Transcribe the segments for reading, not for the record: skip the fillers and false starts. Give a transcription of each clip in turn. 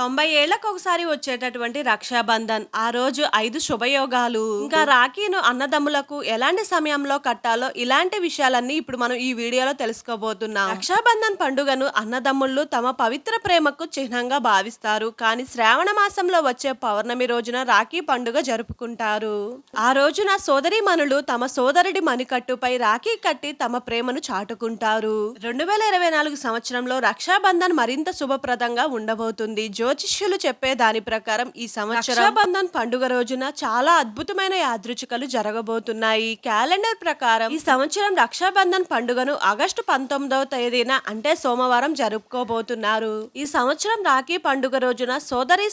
90 ఏళ్లకు ఒకసారి వచ్చేటటువంటి రక్షాబంధన్. ఆ రోజు 5 శుభయోగాలు. ఇంకా రాఖీను అన్నదమ్ములకు ఎలాంటి సమయంలో కట్టాలో ఇలాంటి విషయాలన్నీ ఇప్పుడు మనం ఈ వీడియోలో తెలుసుకోబోతున్నాం. రక్షాబంధన్ పండుగను అన్నదమ్ముళ్ళు తమ పవిత్ర ప్రేమకు చిహ్నంగా భావిస్తారు. కానీ శ్రావణ మాసంలో వచ్చే పౌర్ణమి రోజున రాఖీ పండుగ జరుపుకుంటారు. ఆ రోజున సోదరీమణులు తమ సోదరుడి మణికట్టుపై రాఖీ కట్టి తమ ప్రేమను చాటుకుంటారు. 2024 సంవత్సరంలో రక్షాబంధన్ మరింత శుభప్రదంగా ఉండబోతుంది. జ్యోతిష్యులు చెప్పే దాని ప్రకారం ఈ సంవత్సరం రక్షాబంధన్ పండుగ రోజున చాలా అద్భుతమైన యాదృచ్ఛికలు జరగబోతున్నాయి. క్యాలెండర్ ప్రకారం ఈ సంవత్సరం రక్షాబంధన్ పండుగను ఆగస్టు 19వ తేదీన అంటే సోమవారం జరుపుకోబోతున్నారు. ఈ సంవత్సరం రాఖీ పండుగ రోజున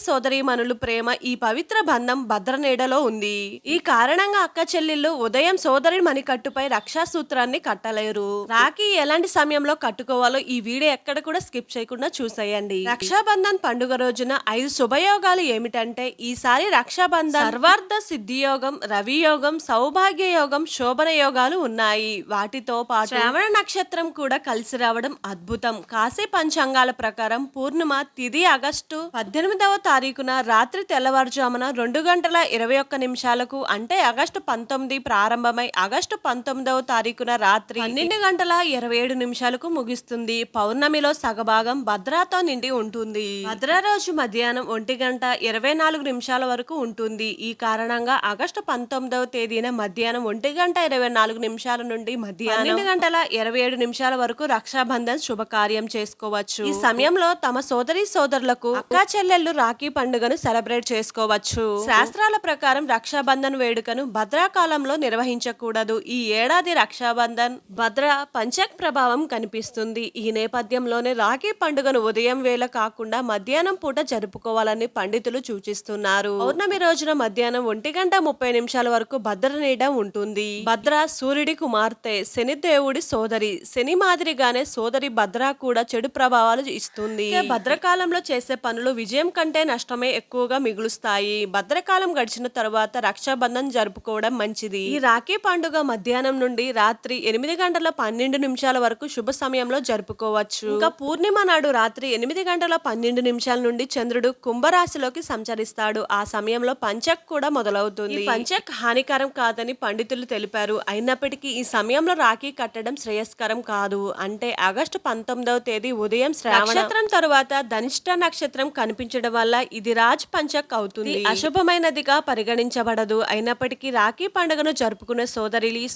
సోదరీమణులు ప్రేమ ఈ పవిత్ర బంధం భద్రనీడలో ఉంది. ఈ కారణంగా అక్క చెల్లెళ్ళు ఉదయం సోదరి మణికట్టుపై రక్షా సూత్రాన్ని కట్టలేరు. రాఖీ ఎలాంటి సమయంలో కట్టుకోవాలో ఈ వీడియో ఎక్కడ కూడా స్కిప్ చేయకుండా చూసేయండి. రక్షాబంధన్ పండుగ రోజున 5 శుభయోగాలు ఏమిటంటే, ఈసారి రక్షాబంధన్ సర్వార్థ సిద్ధి యోగం, రవి యోగం, సౌభాగ్య యోగం, శోభన యోగాలు ఉన్నాయి. వాటితో పాటు శ్రవణ నక్షత్రం కూడా కలిసి రావడం అద్భుతం. కాశీ పంచాంగాల ప్రకారం పూర్ణిమ తిథి ఆగస్టు 18వ తారీఖున రాత్రి తెల్లవారుజామున 2:21 అంటే ఆగస్టు 19 ప్రారంభమై ఆగస్టు 19వ తారీఖున రాత్రి 12:27 ముగిస్తుంది. పౌర్ణమిలో సగభాగం భద్రాతో నిండి ఉంటుంది. భద్ర రోజు మధ్యాహ్నం 1:24 వరకు ఉంటుంది. ఈ కారణంగా ఆగస్టు 19వ తేదీన మధ్యాహ్నం 1:24 నుండి మధ్యాహ్నం 12:27 వరకు రక్షాబంధన్ శుభకార్యం చేసుకోవచ్చు. ఈ సమయంలో తమ సోదరులకు అక్కా చెల్లెళ్ళు రాఖీ పండుగను సెలబ్రేట్ చేసుకోవచ్చు. శాస్త్రాల ప్రకారం రక్షాబంధన్ వేడుకను భద్రాకాలంలో నిర్వహించకూడదు. ఈ ఏడాది రక్షాబంధన్ భద్ర పంచక్ ప్రభావం కనిపిస్తుంది. ఈ నేపథ్యంలోనే రాఖీ పండుగను ఉదయం వేళ కాకుండా మధ్యాహ్నం పూట జరుపుకోవాలని పండితులు సూచిస్తున్నారు. పౌర్ణమి రోజున మధ్యాహ్నం 1:30 వరకు భద్ర నీడ ఉంటుంది. భద్ర సూర్యుడి కుమార్తె, శని దేవుడి సోదరి. శని మాదిరిగానే సోదరి భద్ర కూడా చెడు ప్రభావాలు ఇస్తుంది. భద్రకాలంలో చేసే పనులు విజయం కంటే నష్టమే ఎక్కువగా మిగులుస్తాయి. భద్రకాలం గడిచిన తరువాత రక్షాబంధన్ జరుపుకోవడం మంచిది. ఈ రాఖీ పండుగ మధ్యాహ్నం నుండి రాత్రి 8:12 వరకు శుభ సమయంలో జరుపుకోవచ్చు. ఇంకా పూర్ణిమ నాడు రాత్రి 8:12 నుండి చంద్రుడు కుంభరాశిలోకి సంచరిస్తాడు. ఆ సమయంలో పంచక్ కూడా మొదలవుతుంది. పంచక్ హానికరం కాదని పండితులు తెలిపారు. అయినప్పటికీ ఈ సమయంలో రాఖీ కట్టడం శ్రేయస్కరం కాదు. అంటే ఆగస్టు 19వ తేదీ ఉదయం శ్రావణ నక్షత్రం తరువాత ధనిష్ట నక్షత్రం కనిపించడం వల్ల ఇది రాజ్ పంచక్ అవుతుంది. అశుభమైనదిగా పరిగణించబడదు. అయినప్పటికీ రాఖీ పండుగను జరుపుకునే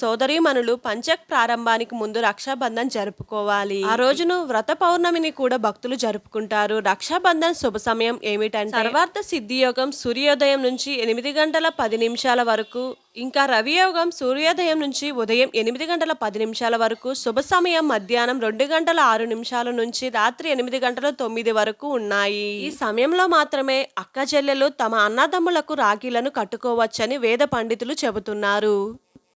సోదరీమణులు పంచక్ ప్రారంభానికి ముందు రక్షాబంధన్ జరుపుకోవాలి. ఆ రోజును వ్రత పౌర్ణమిని కూడా భక్తులు జరుపుకుంటారు. రక్షాబంధన్ శుభ సమయం ఏమిటంటే సర్వార్థ సిద్ధి యోగం సూర్యోదయం నుంచి 8:10 వరకు, ఇంకా రవి యోగం సూర్యోదయం నుంచి ఉదయం 8:10 వరకు, శుభ సమయం మధ్యాహ్నం 2:06 నుంచి రాత్రి 8:09 వరకు ఉన్నాయి. ఈ సమయంలో మాత్రమే అక్క చెల్లెలు తమ అన్నదమ్ములకు రాఖీలను కట్టుకోవచ్చని వేద పండితులు చెబుతున్నారు.